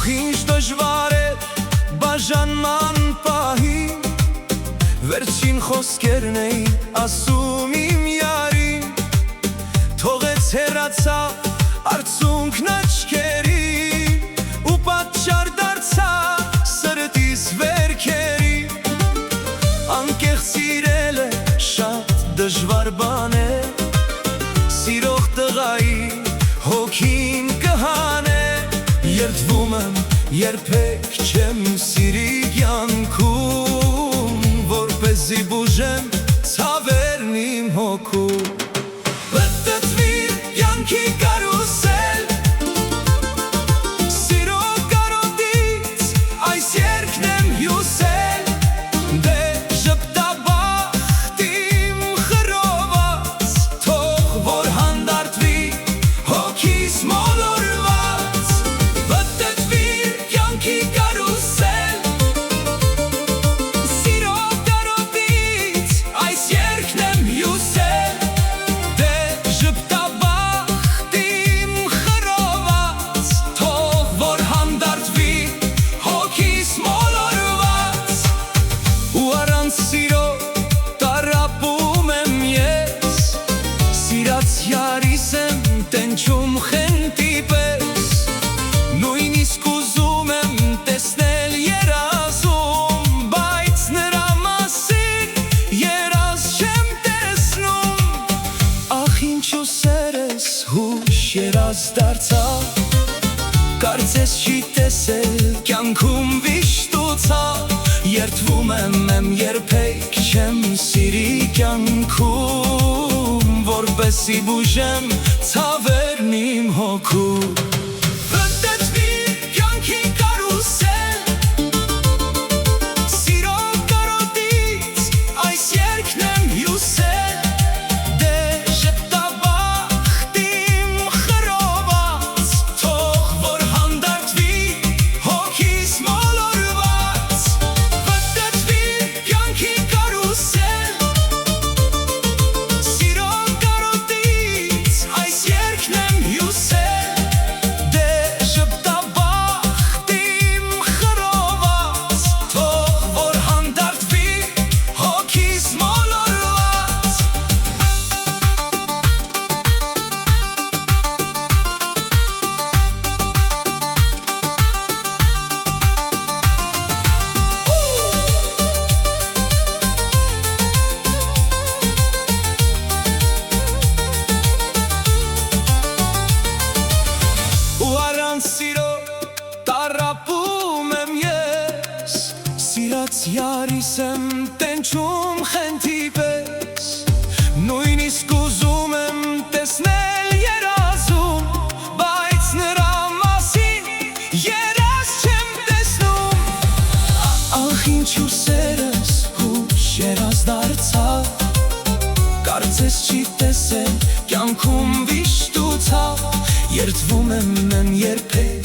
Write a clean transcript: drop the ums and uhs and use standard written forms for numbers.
Թող ինչ դժվար է բաժանման պահին, վերջին խոսքերն էին ասում իմ յարին, թողեց հեռացավ արցունքն աչքերին, ու պատճառ դարձավ սրտիս վերքերին։ Անկեղծ սիրել է շատ դժվար բան է, սիրող տղայի հոգին կհանե։ Երդվում եմ, երբեք չեմ սիրի կյանքում, որպեսզի բուժեմ ցավերն իմ հոգում։ Պտտվիր կյանքի կարուսել, սիրո կարոտից այս երգն եմ հյուսել, դե ժպտաբախտ իմ խռոված, թող որ հանդարտվի հոգիս մոլորված։ Պտտվիր կյանքի կարուսել, սիրո կարոտից այս երգն եմ հյուսել, դե ժպտաբախտ իմ խռոված, թող որ հանդարտվի հոգիս մոլորված։ Ու առանց սիրո տառապում եմ ես, սիրած յարիս եմ տենչում խենթի պես, նույնիսկ ուզում եմ տեսնել երազում, բայց նրա մասին երազ չեմ տեսնում։ Ախ ինչու սերս հուշ երազ դարձավ, կարծես չի տեսել կյանքում վիշտուցավ։ Երդվում եմ, երբեք չեմ սիրի կյանքում, որպեսզի բուժեմ ցավերն իմ հոգում։ Պտտվիր կյանքի կարուսել, սիրո կարոտից այս երգն եմ հյուսել, դե ժպտաբախտ իմ խռոված, թող որ հանդարտվի հոգիս մոլորված։ Պտտվիր կյանքի կարուսել, սիրո կարոտից այս երգն եմ հյուսել, դե ժպտաբախտ իմ խռոված, թող որ հանդարտվի հոգիս մոլորված։ Ու առանց սիրո տառապում եմ ես, սիրած յարիս եմ տենչում խենթի պես, նույնիսկ ուզում եմ տեսնել երազում, բայց նրա մասին երազ չեմ տեսնում։ Ախ ինչու սերս հուշ երազ դարձավ, կարծես չի տեսել կյանքում վիշտուցավ։ Երդվում եմ, երբեք